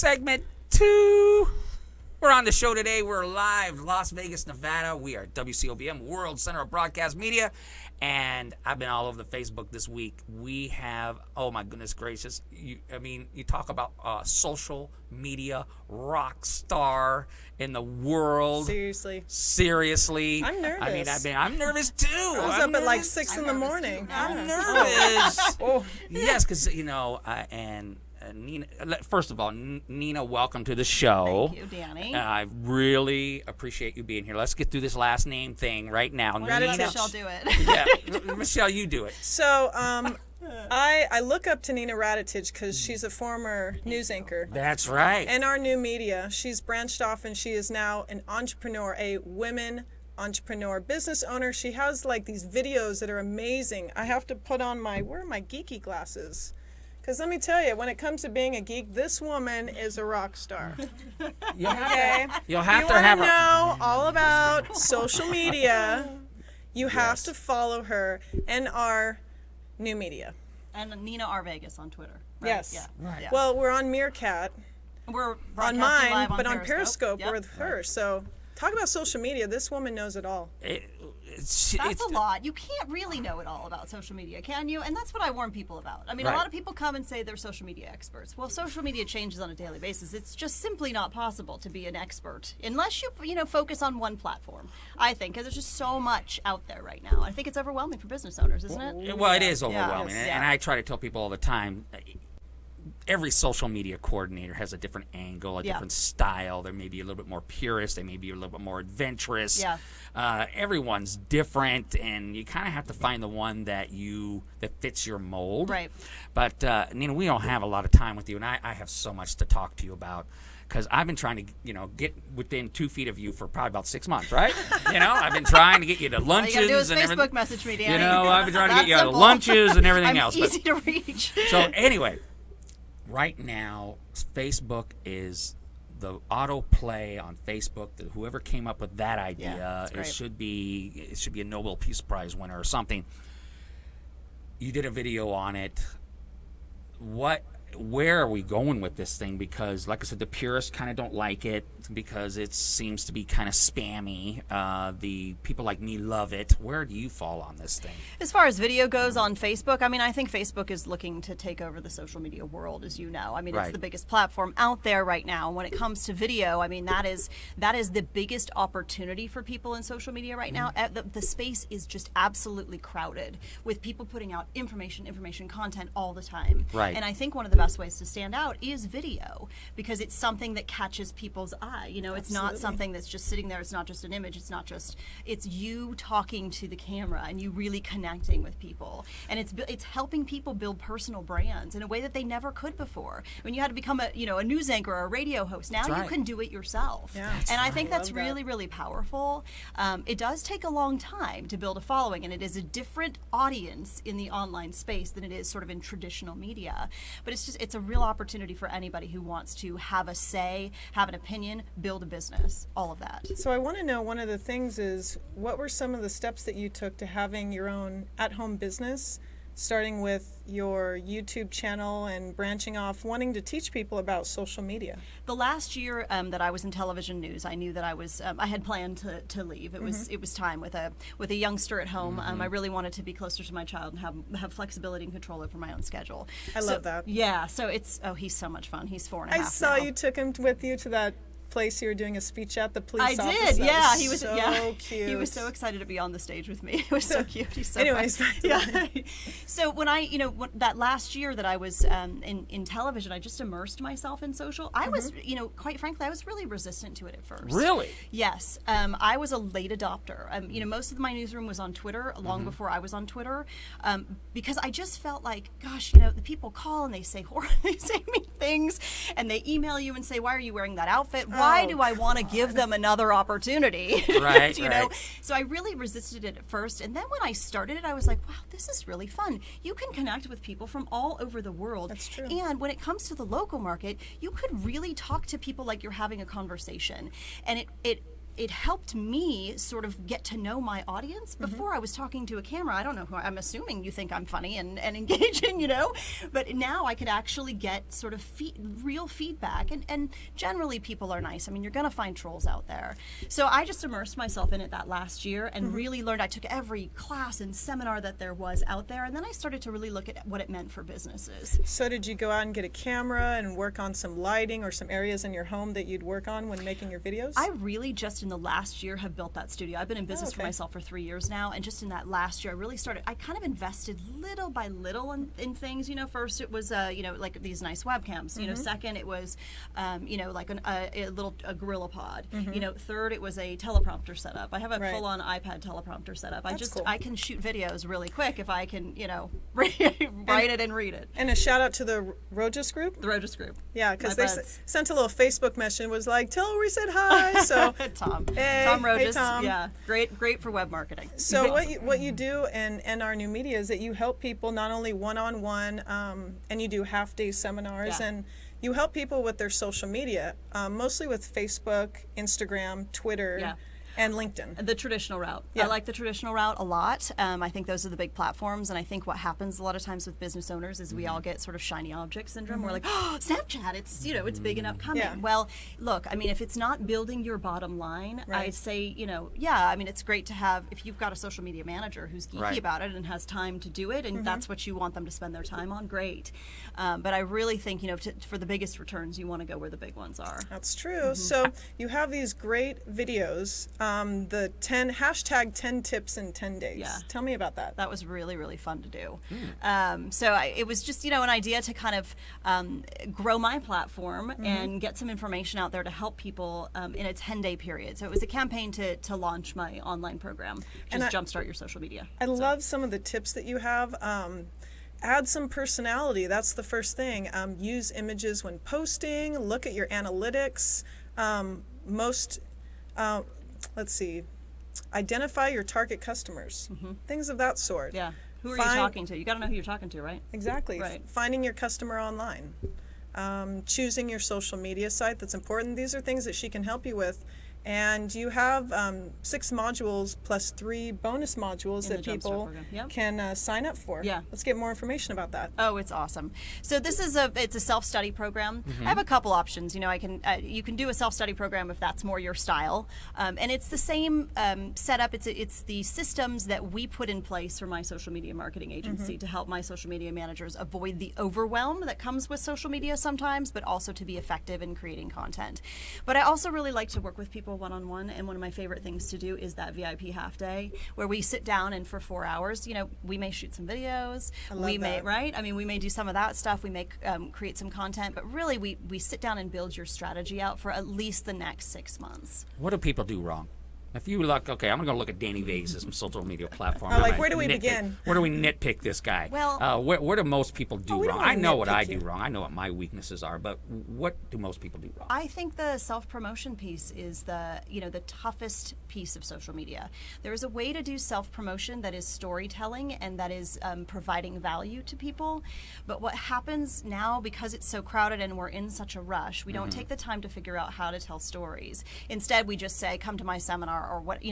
segment 2. We're on the show today. We're live, Las Vegas, Nevada. We are WCOBM, World Center of Broadcast Media. And I've been all over the Facebook this week. We have, oh my goodness gracious. You talk about social media rock star in the world. Seriously. I'm nervous. I'm nervous too. I was up at like 6 in the morning. I'm nervous. Yes, because, and Nina, first of all, Nina, welcome to the show. Thank you, Danny. I really appreciate you being here. Let's get through this last name thing right now. Radetich. Michelle, do it. Yeah, Michelle, you do it. So, I look up to Nina Radetich because she's a former news anchor. That's right. In our new media, she's branched off and she is now an entrepreneur, a women entrepreneur, business owner. She has like these videos that are amazing. I have to put on where are my geeky glasses? Because let me tell you, when it comes to being a geek, this woman is a rock star. You'll have you to have to know all about social media. You have to follow her and our new media. And Nina R. Vegas on Twitter. Right? Yes. Yeah. Right. Yeah. Well, we're on Meerkat. We're on mine, live but on Periscope Yep. we're with her. So talk about social media. This woman knows it all. That's a lot. You can't really know it all about social media, can you? And that's what I warn people about. I mean, Right. A lot of people come and say they're social media experts. Well, social media changes on a daily basis. It's just simply not possible to be an expert unless you focus on one platform, I think, because there's just so much out there right now. I think it's overwhelming for business owners, isn't it? Well, it is overwhelming. Yeah. And I try to tell people all the time, every social media coordinator has a different angle, a different style. They may be a little bit more purist. They may be a little bit more adventurous. Yeah. Everyone's different, and you kind of have to find the one that fits your mold. Right. But, Nina, we don't have a lot of time with you, and I have so much to talk to you about. Because I've been trying to, get within 2 feet of you for probably about 6 months, right? I've been trying to get you to lunches All you gotta do is and Facebook everything. message me, Danny. I've been trying to get you simple. to lunches and everything I'm else. easy to reach. So anyway, right now, Facebook is the autoplay on Facebook. Whoever came up with that idea, it should be a Nobel Peace Prize winner or something. You did a video on it. Where are we going with this thing? Because, like I said, the purists kind of don't like it because it seems to be kind of spammy. The people like me love it. Where do you fall on this thing? As far as video goes on Facebook, I think Facebook is looking to take over the social media world, as you know. It's the biggest platform out there right now. When it comes to video, that is the biggest opportunity for people in social media right now. The space is just absolutely crowded with people putting out information, content all the time. Right. And I think one of the best ways to stand out is video because it's something that catches people's eye. It's not something that's just sitting there. It's not just an image. It's you talking to the camera and you really connecting with people. And it's helping people build personal brands in a way that they never could before. When you had to become a news anchor or a radio host, now you can do it yourself. Yeah, and I think that's really, really powerful. It does take a long time to build a following, and it is a different audience in the online space than it is sort of in traditional media. But it's a real opportunity for anybody who wants to have a say, have an opinion, build a business, all of that. So I want to know, one of the things is, what were some of the steps that you took to having your own at-home business, starting with your YouTube channel and branching off, wanting to teach people about social media? The last year that I was in television news, I knew that I had planned to leave. It was time with a youngster at home. I really wanted to be closer to my child and have flexibility and control over my own schedule. I love that. Yeah, so he's so much fun. He's 4.5 I saw now. you took him with you to that place you were doing a speech at, the police office. I did, That yeah. was He was so cute. He was so excited to be on the stage with me. It was so cute. He's so Anyways, fun. Yeah. So when that last year that I was in television, I just immersed myself in social. I was, quite frankly, I was really resistant to it at first. Really? Yes. I was a late adopter. Most of my newsroom was on Twitter long before I was on Twitter, because I just felt like, gosh, the people call and they say they say mean things, and they email you and say, why are you wearing that outfit? Why do I want to give them another opportunity? Right, So I really resisted it at first, and then when I started it, I was like, wow, this is really fun. You can connect with people from all over the world. That's true. And when it comes to the local market, you could really talk to people like you're having a conversation, and it it helped me sort of get to know my audience before I was talking to a camera. I don't know who I'm assuming you think I'm funny and engaging, you know, but now I could actually get sort of real feedback, and generally people are nice. I mean, you're going to find trolls out there. So I just immersed myself in it that last year and really learned. I took every class and seminar that there was out there, and then I started to really look at what it meant for businesses. So did you go out and get a camera and work on some lighting or some areas in your home that you'd work on when making your videos? I really just in the last year have built that studio. I've been in business for myself for 3 years now, and just in that last year I really started, I kind of invested little by little in things. You know, first it was you know, like these nice webcams. You know, second it was you know, like a Gorilla Pod. You know, third it was a teleprompter setup. I have a full-on iPad teleprompter setup. I can shoot videos really quick if I can, you know, write it and read it. And a shout out to the Rojas group. The Rojas group. Yeah, because they sent a little Facebook message and was like, "Tell her we said hi." So Tom hey, Rojas, Tom. Yeah, great for web marketing. So what you do in our new media is that you help people not only one-on-one, and you do half-day seminars, and you help people with their social media, mostly with Facebook, Instagram, Twitter. And LinkedIn. The traditional route. I like the traditional route a lot. I think those are the big platforms, and I think what happens a lot of times with business owners is we all get sort of shiny object syndrome. We're like, oh, Snapchat, it's, you know, it's big and upcoming. Yeah. Well, look, I mean, if it's not building your bottom line, I say, you know, I mean, it's great to have, if you've got a social media manager who's geeky about it and has time to do it, and that's what you want them to spend their time on, great. But I really think, you know, for the biggest returns, you want to go where the big ones are. That's true. So you have these great videos. The 10 tips in 10 days. Yeah. Tell me about that. That was really, really fun to do. It was just, you know, an idea to kind of grow my platform and get some information out there to help people in a 10-day period. So it was a campaign to launch my online program, just jumpstart your social media. I love some of the tips that you have. Add some personality. That's the first thing. Use images when posting. Look at your analytics. Let's see. Identify your target customers. Things of that sort. Yeah. Who are you talking to? You got to know who you're talking to, right? Exactly. Right. Finding your customer online. Choosing your social media site. That's important. These are things that she can help you with. And you have 6 modules plus 3 bonus modules that people can sign up for. Yeah. Let's get more information about that. Oh, it's awesome. So this is it's a self-study program. I have a couple options. You know, you can do a self-study program if that's more your style, and it's the same setup. It's the systems that we put in place for my social media marketing agency to help my social media managers avoid the overwhelm that comes with social media sometimes, but also to be effective in creating content. But I also really like to work with people one-on-one, and one of my favorite things to do is that VIP half day where we sit down and for 4 hours, you know, we may shoot some videos, we may do some of that stuff, we may create some content, but really we sit down and build your strategy out for at least the next 6 months. What do people do wrong? If you look, okay, I'm going to go look at Danny Vegas' social media platform. Where do we begin? Where do we nitpick this guy? Well, where do most people do wrong? I know what I do you. wrong. I know what my weaknesses are, but what do most people do wrong? I think the self-promotion piece is the toughest piece of social media. There is a way to do self-promotion that is storytelling and that is providing value to people. But what happens now, because it's so crowded and we're in such a rush, we don't take the time to figure out how to tell stories. Instead, we just say, come to my seminar, or what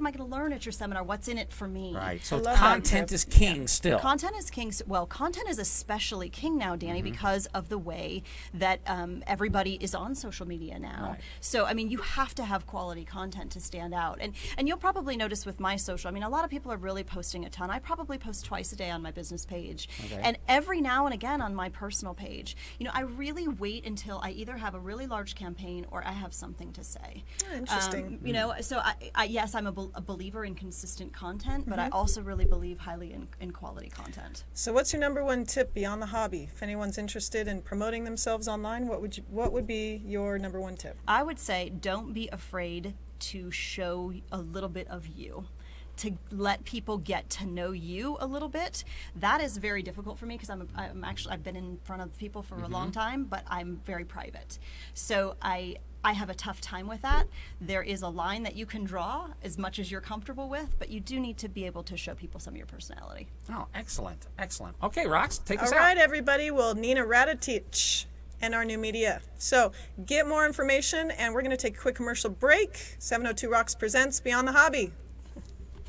am I going to learn at your seminar? What's in it for me? Right. So content is king still. Content is king. Well, content is especially king now, Danny, because of the way that everybody is on social media now. Right. So, I mean, you have to have quality content to stand out. And you'll probably notice with my social, I mean, a lot of people are really posting a ton. I probably post twice a day on my business page. Okay. And every now and again on my personal page. You know, I really wait until I either have a really large campaign or I have something to say. Oh, interesting. You know, so yes, I'm a believer in consistent content, but I also really believe highly in quality content. So what's your number one tip beyond the hobby? If anyone's interested in promoting themselves online, what would be your number one tip? I would say don't be afraid to show a little bit of you. To let people get to know you a little bit. That is very difficult for me because I've been in front of people for a long time, but I'm very private. So I have a tough time with that. There is a line that you can draw as much as you're comfortable with, but you do need to be able to show people some of your personality. Oh, excellent, excellent. Okay, Rox, take us out. All right, everybody. Well, Nina Radetich and our new media. So get more information, and we're going to take a quick commercial break. 702 Rocks presents Beyond the Hobby.